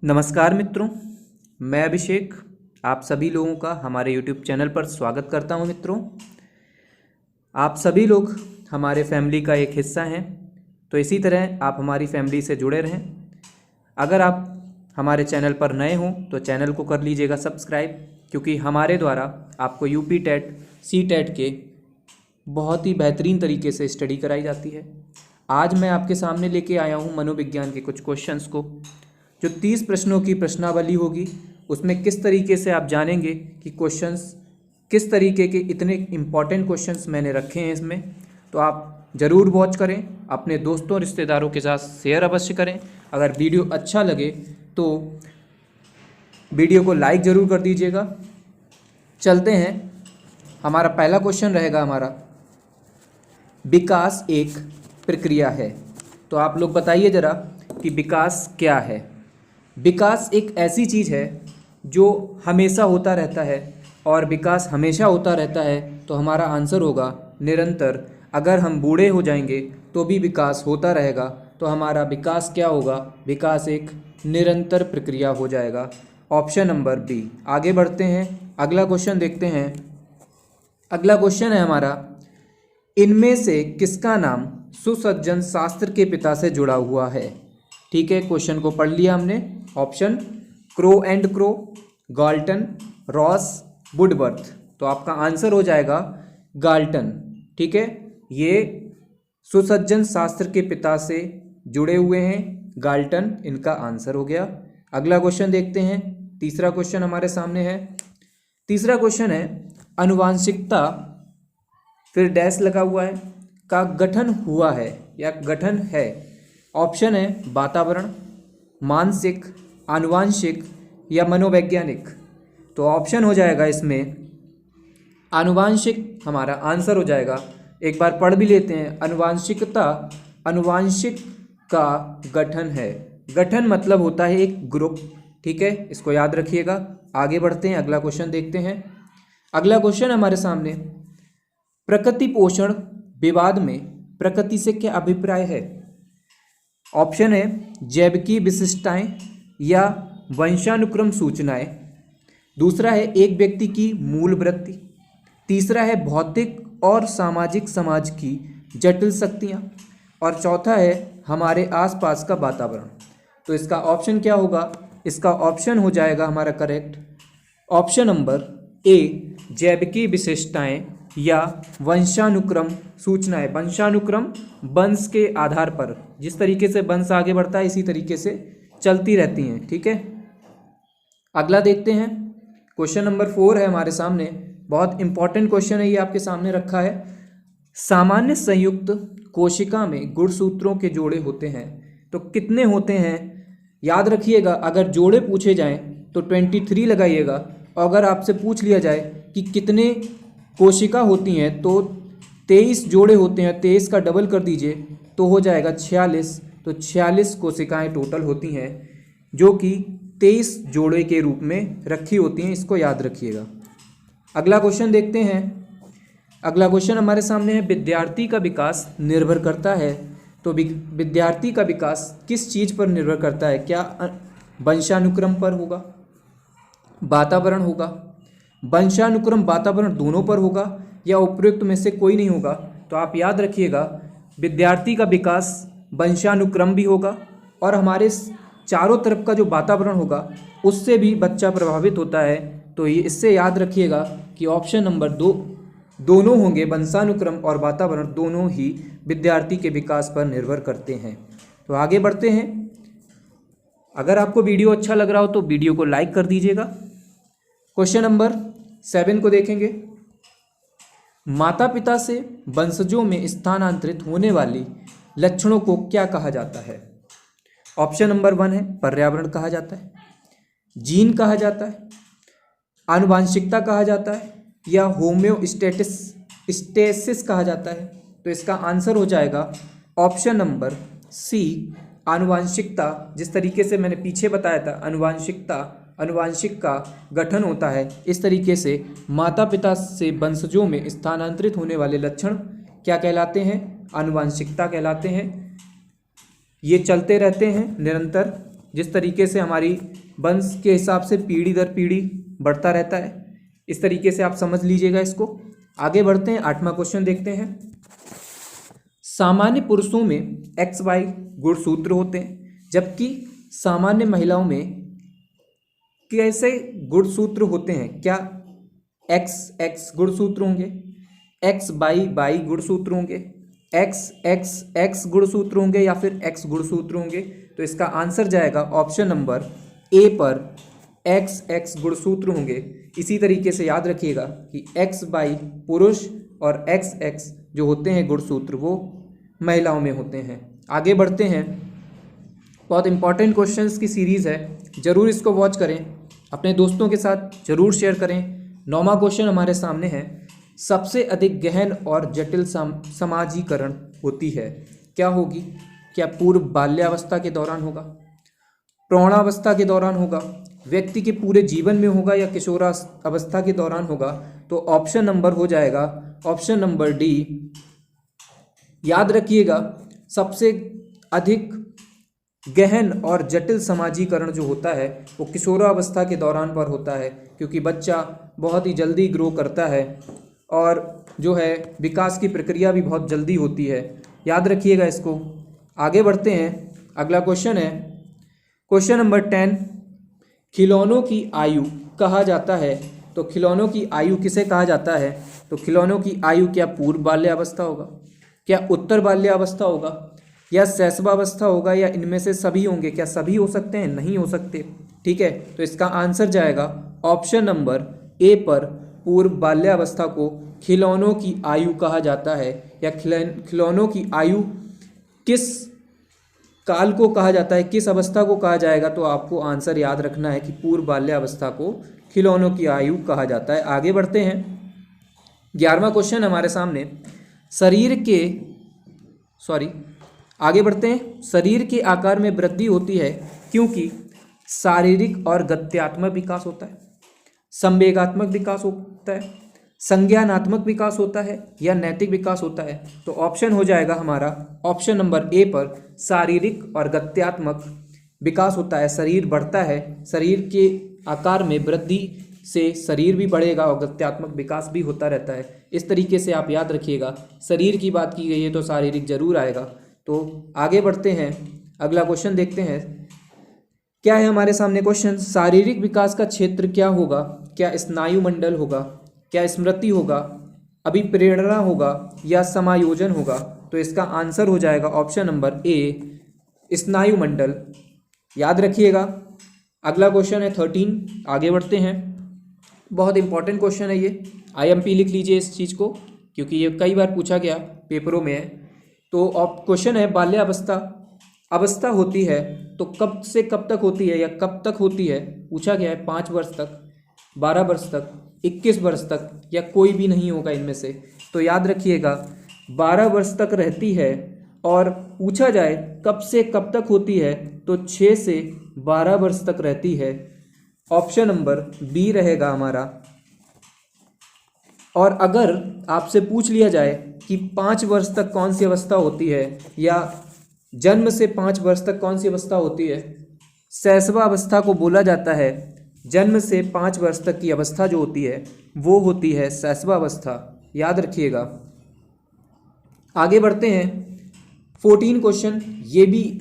नमस्कार मित्रों, मैं अभिषेक आप सभी लोगों का हमारे YouTube चैनल पर स्वागत करता हूं। मित्रों, आप सभी लोग हमारे फैमिली का एक हिस्सा हैं, तो इसी तरह आप हमारी फैमिली से जुड़े रहें। अगर आप हमारे चैनल पर नए हों तो चैनल को कर लीजिएगा सब्सक्राइब, क्योंकि हमारे द्वारा आपको यूपी टेट सी-टेट के बहुत ही बेहतरीन तरीके से स्टडी कराई जाती है। आज मैं आपके सामने लेके आया हूँ मनोविज्ञान के कुछ क्वेश्चंस को, जो 30 प्रश्नों की प्रश्नावली होगी। उसमें किस तरीके से आप जानेंगे कि क्वेश्चंस किस तरीके के इतने इम्पॉर्टेंट क्वेश्चंस मैंने रखे हैं इसमें, तो आप ज़रूर वॉच करें, अपने दोस्तों रिश्तेदारों के साथ शेयर अवश्य करें। अगर वीडियो अच्छा लगे तो वीडियो को लाइक ज़रूर कर दीजिएगा। चलते हैं, हमारा पहला क्वेश्चन रहेगा हमारा, विकास एक प्रक्रिया है। तो आप लोग बताइए ज़रा कि विकास क्या है। विकास एक ऐसी चीज़ है जो हमेशा होता रहता है, और विकास हमेशा होता रहता है तो हमारा आंसर होगा निरंतर। अगर हम बूढ़े हो जाएंगे तो भी विकास होता रहेगा, तो हमारा विकास क्या होगा? विकास एक निरंतर प्रक्रिया हो जाएगा। Option number B. आगे बढ़ते हैं, अगला क्वेश्चन देखते हैं। अगला क्वेश्चन है हमारा, इनमें से किसका नाम सुसज्जन शास्त्र के पिता से जुड़ा हुआ है? ठीक है, क्वेश्चन को पढ़ लिया हमने। Option crow and crow, Galton, Ross, Woodworth. तो आपका आंसर हो जाएगा गाल्टन। ठीक है, ये सुसज्जन शास्त्र के पिता से जुड़े हुए हैं, गाल्टन इनका आंसर हो गया। अगला क्वेश्चन देखते हैं। तीसरा क्वेश्चन हमारे सामने है। तीसरा क्वेश्चन है, आनुवांशिकता फिर डैश लगा हुआ है का गठन हुआ है या गठन है। ऑप्शन है वातावरण, मानसिक, आनुवांशिक या मनोवैज्ञानिक। तो ऑप्शन हो जाएगा इसमें आनुवांशिक, हमारा आंसर हो जाएगा। एक बार पढ़ भी लेते हैं। आनुवांशिकता आनुवांशिक का गठन है। गठन मतलब होता है एक ग्रुप। ठीक है, इसको याद रखिएगा। आगे बढ़ते हैं, अगला क्वेश्चन देखते हैं। अगला क्वेश्चन हमारे सामने, प्रकृति पोषण विवाद में प्रकृति से क्या अभिप्राय है? ऑप्शन है जैविकी विशिष्टताएं या वंशानुक्रम सूचनाएं। दूसरा है एक व्यक्ति की मूल वृत्ति। तीसरा है भौतिक और सामाजिक समाज की जटिल शक्तियां। और चौथा है हमारे आसपास का वातावरण। तो इसका ऑप्शन क्या होगा? इसका ऑप्शन हो जाएगा हमारा करेक्ट ऑप्शन नंबर ए, जैविकी विशिष्टताएं या वंशानुक्रम सूचनाएं। वंशानुक्रम वंश के आधार पर, जिस तरीके से वंश आगे बढ़ता है इसी तरीके से चलती रहती हैं। ठीक है, अगला देखते हैं। क्वेश्चन नंबर 4 है हमारे सामने। बहुत इंपॉर्टेंट क्वेश्चन है, ये आपके सामने रखा है। सामान्य संयुक्त कोशिका में गुणसूत्रों के जोड़े होते हैं, तो कितने होते हैं? याद रखिएगा, अगर जोड़े पूछे जाएं तो 23 लगाइएगा, और अगर आपसे पूछ लिया जाए कि कितने कोशिका होती हैं तो 23 जोड़े होते हैं। 23 का डबल कर दीजिए तो हो जाएगा 46। तो 46 कोशिकाएं टोटल होती हैं, जो कि 23 जोड़े के रूप में रखी होती हैं। इसको याद रखिएगा। अगला क्वेश्चन देखते हैं। अगला क्वेश्चन हमारे सामने है, विद्यार्थी का विकास निर्भर करता है। तो विद्यार्थी का विकास किस चीज़ पर निर्भर करता है? क्या वंशानुक्रम पर होगा, वातावरण होगा? वंशानुक्रम वातावरण दोनों पर होगा, या उपयुक्त में से कोई नहीं होगा? तो आप याद रखिएगा, विद्यार्थी का विकास वंशानुक्रम भी होगा, और हमारे चारों तरफ का जो वातावरण होगा उससे भी बच्चा प्रभावित होता है। तो ये इससे याद रखिएगा कि ऑप्शन नंबर 2 दोनों होंगे। वंशानुक्रम और वातावरण दोनों ही विद्यार्थी के विकास पर निर्भर करते हैं। तो आगे बढ़ते हैं। अगर आपको वीडियो अच्छा लग रहा हो तो वीडियो को लाइक कर दीजिएगा। क्वेश्चन नंबर 7 को देखेंगे। माता पिता से वंशजों में स्थानांतरित होने वाली लक्षणों को क्या कहा जाता है? ऑप्शन नंबर 1 है पर्यावरण कहा जाता है, जीन कहा जाता है, आनुवांशिकता कहा जाता है, या होम्योस्टेसिस कहा जाता है। तो इसका आंसर हो जाएगा ऑप्शन नंबर सी, आनुवांशिकता। जिस तरीके से मैंने पीछे बताया था, आनुवांशिक का गठन होता है, इस तरीके से माता पिता से वंशजों में स्थानांतरित होने वाले लक्षण क्या कहलाते हैं? आनुवांशिकता कहलाते हैं। ये चलते रहते हैं निरंतर, जिस तरीके से हमारी वंश के हिसाब से पीढ़ी दर पीढ़ी बढ़ता रहता है, इस तरीके से आप समझ लीजिएगा इसको। आगे बढ़ते हैं, 8वां क्वेश्चन देखते हैं। सामान्य पुरुषों में XY गुणसूत्र होते हैं, जबकि सामान्य महिलाओं में कैसे गुणसूत्र होते हैं? क्या XX गुणसूत्र होंगे, XY गुणसूत्र होंगे, XXX गुणसूत्र होंगे या फिर X गुणसूत्र होंगे? तो इसका आंसर जाएगा ऑप्शन नंबर ए पर, XX गुणसूत्र होंगे। इसी तरीके से याद रखिएगा कि XY पुरुष और XX जो होते हैं गुणसूत्र वो महिलाओं में होते हैं। आगे बढ़ते हैं, बहुत इंपॉर्टेंट क्वेश्चंस की सीरीज़ है, ज़रूर इसको वॉच करें, अपने दोस्तों के साथ ज़रूर शेयर करें। 9वां क्वेश्चन हमारे सामने है, सबसे अधिक गहन और जटिल समाजीकरण होती है, क्या होगी? क्या पूर्व बाल्यावस्था के दौरान होगा, प्रौढ़ावस्था के दौरान होगा, व्यक्ति के पूरे जीवन में होगा या किशोरावस्था के दौरान होगा? तो ऑप्शन नंबर हो जाएगा ऑप्शन नंबर डी। याद रखिएगा, सबसे अधिक गहन और जटिल समाजीकरण जो होता है वो किशोरावस्था के दौरान पर होता है, क्योंकि बच्चा बहुत ही जल्दी ग्रो करता है और जो है विकास की प्रक्रिया भी बहुत जल्दी होती है। याद रखिएगा इसको। आगे बढ़ते हैं, अगला क्वेश्चन है क्वेश्चन नंबर 10, खिलौनों की आयु कहा जाता है। तो खिलौनों की आयु किसे कहा जाता है? तो खिलौनों की आयु क्या पूर्व बाल्यावस्था होगा, क्या उत्तर बाल्यावस्था होगा, या शैशवावस्था होगा, या इनमें से सभी होंगे? क्या सभी हो सकते हैं? नहीं हो सकते। ठीक है, तो इसका आंसर जाएगा ऑप्शन नंबर ए पर, पूर्व बाल्यावस्था को खिलौनों की आयु कहा जाता है। या खिलौनों की आयु किस काल को कहा जाता है, किस अवस्था को कहा जाएगा? तो आपको आंसर याद रखना है कि पूर्व बाल्यावस्था को खिलौनों की आयु कहा जाता है। आगे बढ़ते हैं, 11वां क्वेश्चन हमारे सामने, आगे बढ़ते हैं, शरीर के आकार में वृद्धि होती है क्योंकि शारीरिक और गत्यात्मक विकास होता है, संवेगात्मक विकास होता है, संज्ञानात्मक विकास होता है, या नैतिक विकास होता है? तो ऑप्शन हो जाएगा हमारा ऑप्शन नंबर ए पर, शारीरिक और गत्यात्मक विकास होता है। शरीर बढ़ता है, शरीर के आकार में वृद्धि से शरीर भी बढ़ेगा और गत्यात्मक विकास भी होता रहता है। इस तरीके से आप याद रखिएगा, शरीर की बात की गई है तो शारीरिक जरूर आएगा। तो आगे बढ़ते हैं, अगला क्वेश्चन देखते हैं, क्या है हमारे सामने क्वेश्चन, शारीरिक विकास का क्षेत्र क्या होगा? क्या स्नायु मंडल होगा, क्या स्मृति होगा, अभिप्रेरणा होगा, या समायोजन होगा? तो इसका आंसर हो जाएगा ऑप्शन नंबर ए, स्नायु मंडल। याद रखिएगा। अगला क्वेश्चन है 13, आगे बढ़ते हैं, बहुत इंपॉर्टेंट क्वेश्चन है ये, IMP लिख लीजिए इस चीज़ को, क्योंकि ये कई बार पूछा गया पेपरों में है। तो क्वेश्चन है, बाल्यावस्था अवस्था होती है तो कब से कब तक होती है या कब तक होती है? पूछा गया है 5 वर्ष तक, 12 वर्ष तक, 21 वर्ष तक, या कोई भी नहीं होगा इनमें से? तो याद रखिएगा 12 वर्ष तक रहती है, और पूछा जाए कब से कब तक होती है तो 6 से 12 वर्ष तक रहती है। ऑप्शन नंबर बी रहेगा हमारा। और अगर आपसे पूछ लिया जाए कि 5 वर्ष तक कौन सी अवस्था होती है, या जन्म से 5 वर्ष तक कौन सी अवस्था होती है, शैशवावस्था को बोला जाता है। जन्म से 5 वर्ष तक की अवस्था जो होती है वो होती है शैशवावस्था, याद रखिएगा। आगे बढ़ते हैं, 14 क्वेश्चन, ये भी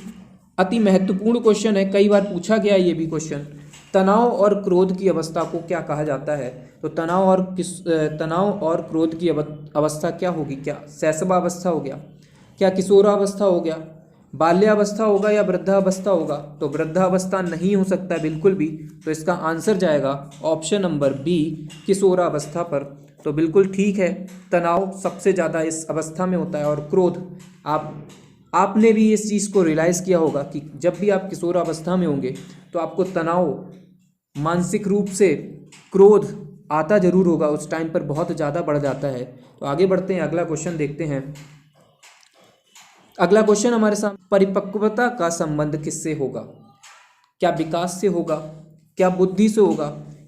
अति महत्वपूर्ण क्वेश्चन है, कई बार पूछा गया ये भी क्वेश्चन। तनाव और क्रोध की अवस्था को क्या कहा जाता है? तो तनाव और क्रोध की अवस्था क्या होगी? क्या शैशवावस्था हो गया, क्या किशोरावस्था हो गया, बाल्यावस्था होगा, या वृद्धावस्था होगा? तो वृद्धावस्था नहीं हो सकता बिल्कुल भी, तो इसका आंसर जाएगा ऑप्शन नंबर बी, किशोरावस्था पर। तो बिल्कुल ठीक है, तनाव सबसे ज़्यादा इस अवस्था में होता है, और क्रोध, आपने भी इस चीज़ को रियलाइज़ किया होगा कि जब भी आप किशोरावस्था में होंगे तो आपको तनाव, मानसिक रूप से क्रोध आता जरूर होगा, उस टाइम पर बहुत ज़्यादा बढ़ जाता है। तो आगे बढ़ते हैं, अगला क्वेश्चन देखते हैं। अगला क्वेश्चन हमारे सामने, परिपक्वता का संबंध किससे होगा? क्या विकास से होगा, क्या बुद्धि से होगा,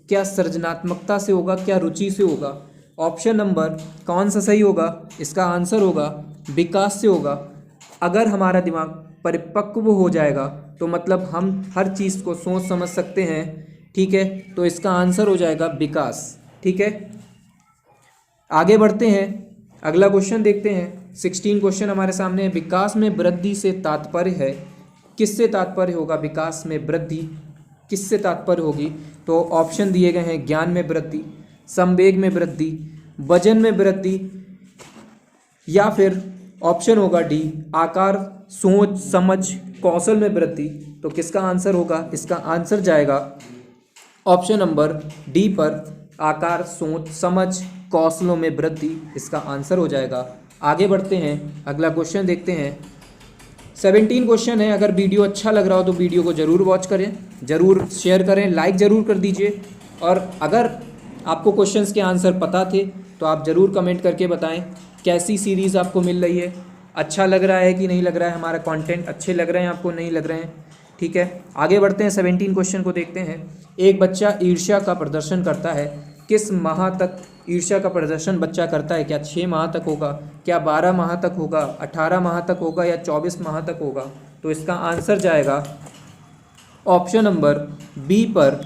क्या सृजनात्मकता से होगा, क्या रुचि से होगा? ऑप्शन नंबर कौन सा सही होगा? इसका आंसर होगा विकास से होगा। अगर हमारा दिमाग परिपक्व हो जाएगा, तो मतलब हम हर चीज़ को सोच समझ सकते हैं, ठीक है। तो इसका आंसर हो जाएगा विकास, ठीक है। आगे बढ़ते हैं, अगला क्वेश्चन देखते हैं। 16 क्वेश्चन हमारे सामने है। विकास में वृद्धि से तात्पर्य है, किससे तात्पर्य होगा? विकास में वृद्धि किससे तात्पर्य होगी? तो ऑप्शन दिए गए हैं, ज्ञान में वृद्धि, संवेग में वृद्धि, वजन में वृद्धि, या फिर ऑप्शन होगा डी, आकार, सोच समझ, कौशल में वृद्धि। तो किसका आंसर होगा? इसका आंसर जाएगा ऑप्शन नंबर डी पर, आकार, सोच समझ, कौशलों में वृद्धि, इसका आंसर हो जाएगा। आगे बढ़ते हैं, अगला क्वेश्चन देखते हैं। 17 क्वेश्चन है। अगर वीडियो अच्छा लग रहा हो तो वीडियो को ज़रूर वॉच करें, ज़रूर शेयर करें, लाइक ज़रूर कर दीजिए। और अगर आपको क्वेश्चंस के आंसर पता थे तो आप ज़रूर कमेंट करके बताएं कैसी सीरीज़ आपको मिल रही है, अच्छा लग रहा है कि नहीं लग रहा है, हमारा कंटेंट अच्छे लग रहे हैं आपको, नहीं लग रहे हैं, ठीक है। आगे बढ़ते हैं, 17 क्वेश्चन को देखते हैं। एक बच्चा ईर्ष्या का प्रदर्शन करता है, किस माह तक ईर्ष्या का प्रदर्शन बच्चा करता है? क्या 6 माह तक होगा, क्या 12 माह तक होगा, 18 माह तक होगा, या 24 माह तक होगा? तो इसका आंसर जाएगा ऑप्शन नंबर बी पर,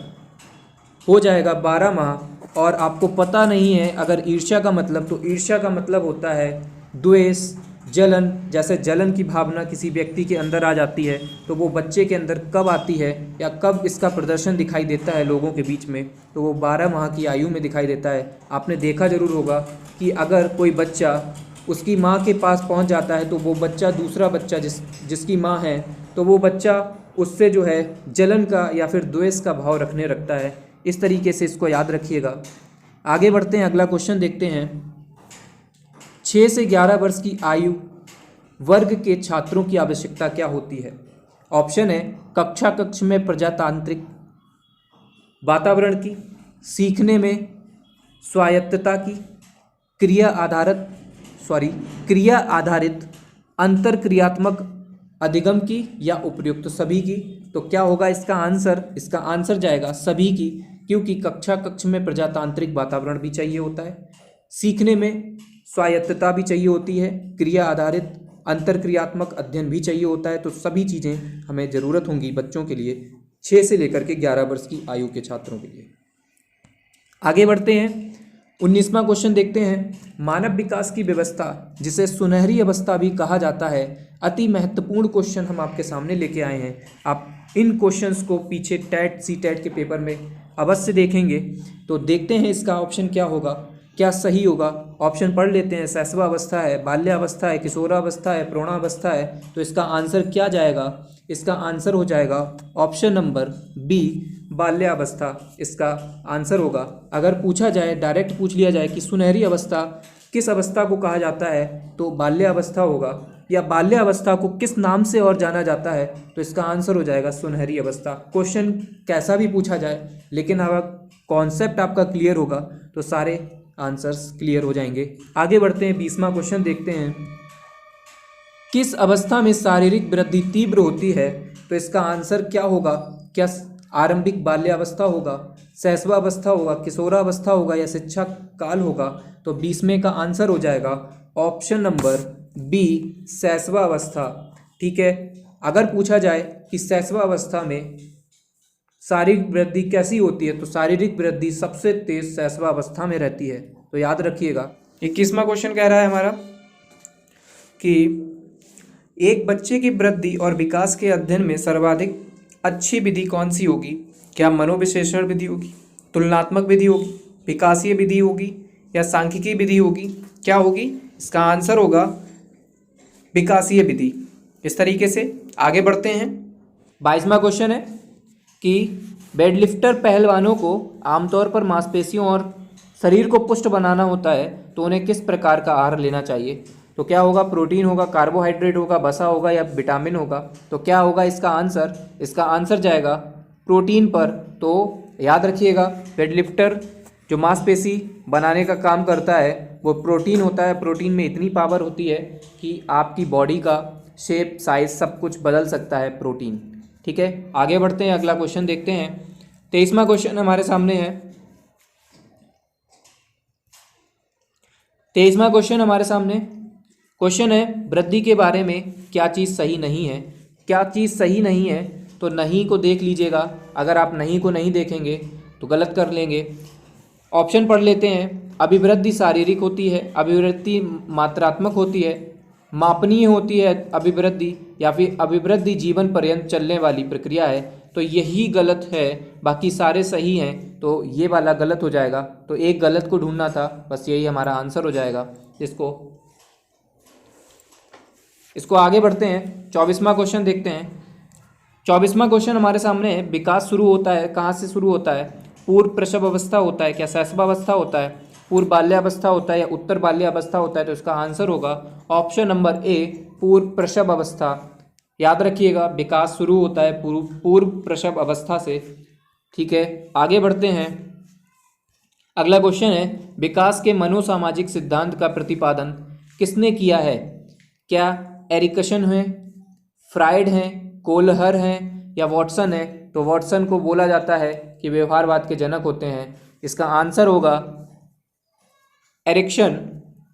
हो जाएगा 12 माह। और आपको पता नहीं है अगर ईर्ष्या का मतलब, तो ईर्ष्या का मतलब होता है द्वेष, जलन। जैसे जलन की भावना किसी व्यक्ति के अंदर आ जाती है तो वो बच्चे के अंदर कब आती है या कब इसका प्रदर्शन दिखाई देता है लोगों के बीच में? तो वो 12 माह की आयु में दिखाई देता है। आपने देखा ज़रूर होगा कि अगर कोई बच्चा उसकी माँ के पास पहुंच जाता है तो वो बच्चा, दूसरा बच्चा जिसकी माँ है, तो वो बच्चा उससे जो है जलन का या फिर द्वेष का भाव रखने लगता है। इस तरीके से इसको याद रखिएगा। आगे बढ़ते हैं, अगला क्वेश्चन देखते हैं। 6 से 11 वर्ष की आयु वर्ग के छात्रों की आवश्यकता क्या होती है? ऑप्शन है कक्ष में प्रजातांत्रिक वातावरण की, सीखने में स्वायत्तता की, क्रिया आधारित अंतरक्रियात्मक अधिगम की, या उपयुक्त सभी की। तो क्या होगा इसका आंसर? इसका आंसर जाएगा सभी की, क्योंकि कक्ष में प्रजातांत्रिक वातावरण भी चाहिए होता है, सीखने में स्वायत्तता भी चाहिए होती है, क्रिया आधारित अंतरक्रियात्मक अध्ययन भी चाहिए होता है। तो सभी चीज़ें हमें ज़रूरत होंगी बच्चों के लिए, 6 से लेकर के 11 वर्ष की आयु के छात्रों के लिए। आगे बढ़ते हैं, 19वां क्वेश्चन देखते हैं। मानव विकास की व्यवस्था, जिसे सुनहरी अवस्था भी कहा जाता है, अति महत्वपूर्ण क्वेश्चन हम आपके सामने लेके आए हैं। आप इन क्वेश्चंस को पीछे टेट सी-टेट के पेपर में अवश्य देखेंगे। तो देखते हैं इसका ऑप्शन क्या होगा, क्या सही होगा। ऑप्शन पढ़ लेते हैं। शैशवावस्था है, बाल्यावस्था है, किशोरावस्था है, प्रौढ़ावस्था है। तो इसका आंसर क्या जाएगा? इसका आंसर हो जाएगा ऑप्शन नंबर बी, बाल्यावस्था इसका आंसर होगा। अगर पूछा जाए, डायरेक्ट पूछ लिया जाए कि सुनहरी अवस्था किस अवस्था को कहा जाता है, तो बाल्यावस्था होगा। या बाल्यावस्था को किस नाम से और जाना जाता है, तो इसका आंसर हो जाएगा सुनहरी अवस्था। क्वेश्चन कैसा भी पूछा जाए, लेकिन अगर कॉन्सेप्ट आपका क्लियर होगा तो सारे आंसर्स क्लियर हो जाएंगे। आगे बढ़ते हैं, 20वां क्वेश्चन देखते हैं। किस अवस्था में शारीरिक वृद्धि तीव्र होती है? तो इसका आंसर क्या होगा? क्या आरंभिक बाल्यावस्था होगा, शैशवावस्था होगा, किशोरावस्था होगा, या शिक्षा काल होगा? तो 20वें का आंसर हो जाएगा ऑप्शन नंबर बी, शैशवावस्था। ठीक है। अगर पूछा जाए कि शैशवावस्था में शारीरिक वृद्धि कैसी होती है, तो शारीरिक वृद्धि सबसे तेज शैशवावस्था में रहती है। तो याद रखिएगा। 21वां क्वेश्चन कह रहा है हमारा कि एक बच्चे की वृद्धि और विकास के अध्ययन में सर्वाधिक अच्छी विधि कौन सी होगी? क्या मनोविश्लेषण विधि होगी, तुलनात्मक विधि होगी, विकासीय विधि होगी, या सांख्यिकी विधि होगी? क्या होगी? इसका आंसर होगा विकासीय विधि। इस तरीके से आगे बढ़ते हैं। 22वां क्वेश्चन है कि वेटलिफ्टर पहलवानों को आमतौर पर मांसपेशियों और शरीर को पुष्ट बनाना होता है, तो उन्हें किस प्रकार का आहार लेना चाहिए? तो क्या होगा? प्रोटीन होगा, कार्बोहाइड्रेट होगा, वसा होगा, या विटामिन होगा? तो क्या होगा इसका आंसर? इसका आंसर जाएगा प्रोटीन पर। तो याद रखिएगा, वेटलिफ्टर जो मांसपेशी बनाने का काम करता है वो प्रोटीन होता है। प्रोटीन में इतनी पावर होती है कि आपकी बॉडी का शेप, साइज सब कुछ बदल सकता है प्रोटीन। ठीक है। आगे बढ़ते हैं, अगला क्वेश्चन देखते हैं। 23वां क्वेश्चन हमारे सामने है। 23वां क्वेश्चन हमारे सामने क्वेश्चन है, वृद्धि के बारे में क्या चीज़ सही नहीं है? क्या चीज़ सही नहीं है, तो नहीं को देख लीजिएगा। अगर आप नहीं को नहीं देखेंगे तो गलत कर लेंगे। ऑप्शन पढ़ लेते हैं। अभिवृद्धि शारीरिक होती है, अभिवृद्धि मात्रात्मक होती है, मापनीय होती है अभिवृद्धि, या फिर अभिवृद्धि जीवन पर्यंत चलने वाली प्रक्रिया है। तो यही गलत है, बाकी सारे सही हैं, तो ये वाला गलत हो जाएगा। तो एक गलत को ढूंढना था, बस यही हमारा आंसर हो जाएगा। इसको आगे बढ़ते हैं। 24वां क्वेश्चन देखते हैं। 24वां क्वेश्चन हमारे सामने है। विकास शुरू होता है, कहाँ से शुरू होता है? पूर्व प्रसव अवस्था होता है, क्या शैशवावस्था होता है, पूर्व बाल्यावस्था होता है, या उत्तर बाल्यावस्था होता है? तो इसका आंसर होगा ऑप्शन नंबर ए, पूर्व प्रसव अवस्था। याद रखिएगा, विकास शुरू होता है पूर्व प्रसव अवस्था से। ठीक है, आगे बढ़ते हैं। अगला क्वेश्चन है, विकास के मनोसामाजिक सिद्धांत का प्रतिपादन किसने किया है? क्या एरिकसन है, फ्राइड हैं, कोलहर हैं, या वॉटसन है? तो वॉटसन को बोला जाता है कि व्यवहारवाद के जनक होते हैं। इसका आंसर होगा एरिकसन।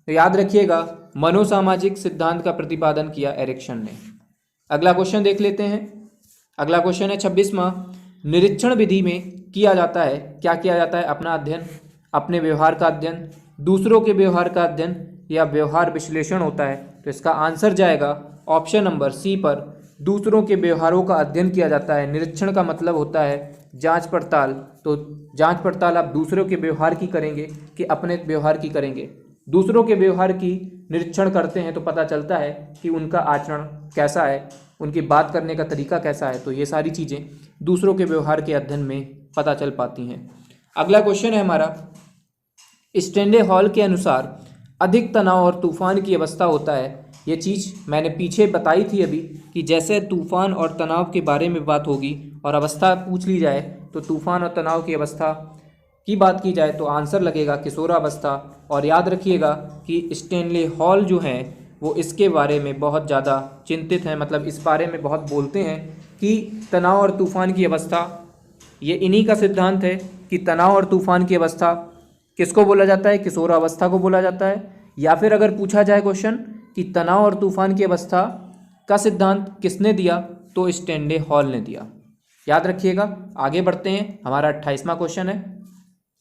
तो याद रखिएगा, मनोसामाजिक सिद्धांत का प्रतिपादन किया एरिकसन ने। अगला क्वेश्चन देख लेते हैं। अगला क्वेश्चन है 26वां। निरीक्षण विधि में किया जाता है, क्या किया जाता है? अपना अध्ययन, अपने व्यवहार का अध्ययन, दूसरों के व्यवहार का अध्ययन, या व्यवहार विश्लेषण होता है? तो इसका आंसर जाएगा ऑप्शन नंबर सी पर, दूसरों के व्यवहारों का अध्ययन किया जाता है। निरीक्षण का मतलब होता है जांच पड़ताल। तो जांच पड़ताल आप दूसरों के व्यवहार की करेंगे कि अपने व्यवहार की करेंगे? दूसरों के व्यवहार की निरीक्षण करते हैं तो पता चलता है कि उनका आचरण कैसा है, उनकी बात करने का तरीका कैसा है। तो ये सारी चीज़ें दूसरों के व्यवहार के अध्ययन में पता चल पाती हैं। अगला क्वेश्चन है हमारा, स्टैंडे हॉल के अनुसार अधिक तनाव और तूफान की अवस्था होता है। ये चीज़ मैंने पीछे बताई थी अभी कि जैसे तूफान और तनाव के बारे में बात होगी और अवस्था पूछ ली जाए, तो तूफान और तनाव की अवस्था की बात की जाए तो आंसर लगेगा किशोरावस्था। और याद रखिएगा कि स्टैनले हॉल जो हैं वो इसके बारे में बहुत ज़्यादा चिंतित हैं, मतलब इस बारे में बहुत बोलते हैं कि तनाव और तूफान की अवस्था, ये इन्हीं का सिद्धांत है कि तनाव और तूफान की अवस्था किसको बोला जाता है? किशोरावस्था को बोला जाता है। या फिर अगर पूछा जाए क्वेश्चन कि तनाव और तूफान की अवस्था का सिद्धांत किसने दिया, तो स्टैनले हॉल ने दिया। याद रखिएगा। आगे बढ़ते हैं। हमारा 28वां क्वेश्चन है,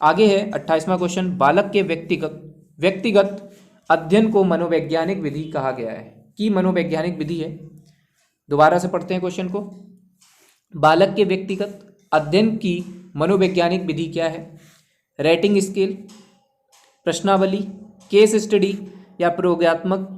आगे है 28वां क्वेश्चन। बालक के व्यक्तिगत अध्ययन को मनोवैज्ञानिक विधि कहा गया है, कि मनोवैज्ञानिक विधि है। दोबारा से पढ़ते हैं क्वेश्चन को। बालक के व्यक्तिगत अध्ययन की मनोवैज्ञानिक विधि क्या है? रेटिंग स्केल, प्रश्नावली, केस स्टडी, या प्रयोगात्मक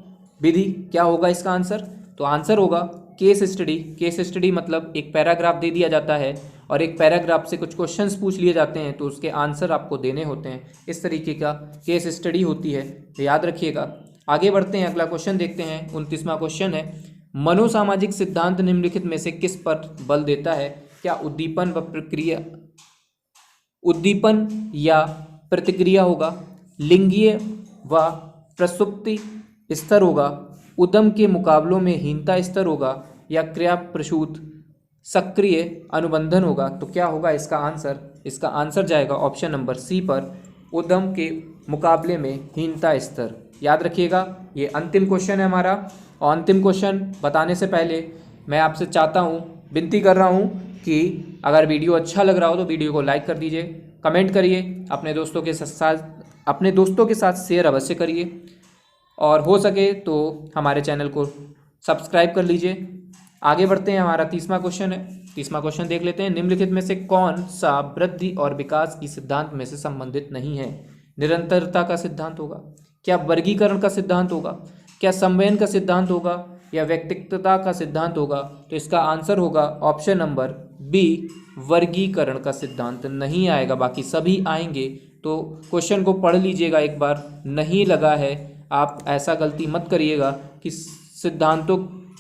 विधि? क्या होगा इसका आंसर? तो आंसर होगा केस स्टडी। केस स्टडी मतलब एक पैराग्राफ दे दिया जाता है और एक पैराग्राफ से कुछ क्वेश्चंस पूछ लिए जाते हैं, तो उसके आंसर आपको देने होते हैं। इस तरीके का केस स्टडी होती है, तो याद रखिएगा। आगे बढ़ते हैं, अगला क्वेश्चन देखते हैं। 29वां क्वेश्चन है, मनोसामाजिक सिद्धांत निम्नलिखित में से किस पर बल देता है? क्या उद्दीपन या प्रतिक्रिया होगा, लिंगीय व प्रसुप्ति स्तर होगा, उद्यम के मुकाबलों में हीनता स्तर होगा, या क्रिया प्रसूत सक्रिय अनुबंधन होगा? तो क्या होगा इसका आंसर? इसका आंसर जाएगा ऑप्शन नंबर सी पर, उद्यम के मुकाबले में हीनता स्तर। याद रखिएगा, ये अंतिम क्वेश्चन है हमारा। और अंतिम क्वेश्चन बताने से पहले मैं आपसे चाहता हूँ, विनती कर रहा हूँ कि अगर वीडियो अच्छा लग रहा हो तो वीडियो को लाइक कर दीजिए, कमेंट करिए, अपने दोस्तों के साथ शेयर अवश्य करिए, और हो सके तो हमारे चैनल को सब्सक्राइब कर लीजिए। आगे बढ़ते हैं। हमारा 30वां क्वेश्चन है। 30वां क्वेश्चन देख लेते हैं। निम्नलिखित में से कौन सा वृद्धि और विकास की सिद्धांत में से संबंधित नहीं है? निरंतरता का सिद्धांत होगा, क्या वर्गीकरण का सिद्धांत होगा, क्या संवयन का सिद्धांत होगा, या व्यक्तिगतता का सिद्धांत होगा? तो इसका आंसर होगा ऑप्शन नंबर बी, वर्गीकरण का सिद्धांत नहीं आएगा, बाकी सभी आएंगे। तो क्वेश्चन को पढ़ लीजिएगा एक बार, नहीं लगा है आप ऐसा गलती मत करिएगा कि सिद्धांतों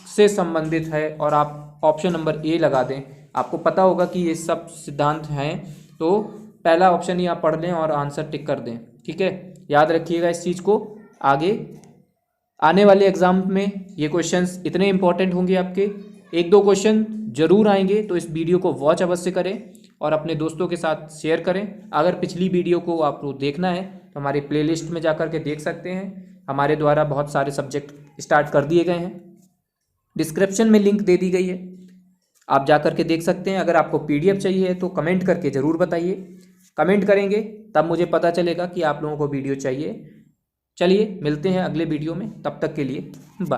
से संबंधित है और आप ऑप्शन नंबर ए लगा दें। आपको पता होगा कि ये सब सिद्धांत हैं, तो पहला ऑप्शन ही आप पढ़ लें और आंसर टिक कर दें। ठीक है, याद रखिएगा इस चीज़ को। आगे आने वाले एग्जाम में ये क्वेश्चंस इतने इंपॉर्टेंट होंगे आपके, 1-2 क्वेश्चन जरूर आएंगे, तो इस वीडियो को वॉच अवश्य करें और अपने दोस्तों के साथ शेयर करें। अगर पिछली वीडियो को आपको देखना है तो हमारी प्लेलिस्ट में जाकर के देख सकते हैं। हमारे द्वारा बहुत सारे सब्जेक्ट स्टार्ट कर दिए गए हैं, डिस्क्रिप्शन में लिंक दे दी गई है, आप जा कर के देख सकते हैं। अगर आपको पीडीएफ चाहिए तो कमेंट करके ज़रूर बताइए, कमेंट करेंगे तब मुझे पता चलेगा कि आप लोगों को वीडियो चाहिए। चलिए मिलते हैं अगले वीडियो में, तब तक के लिए बाय।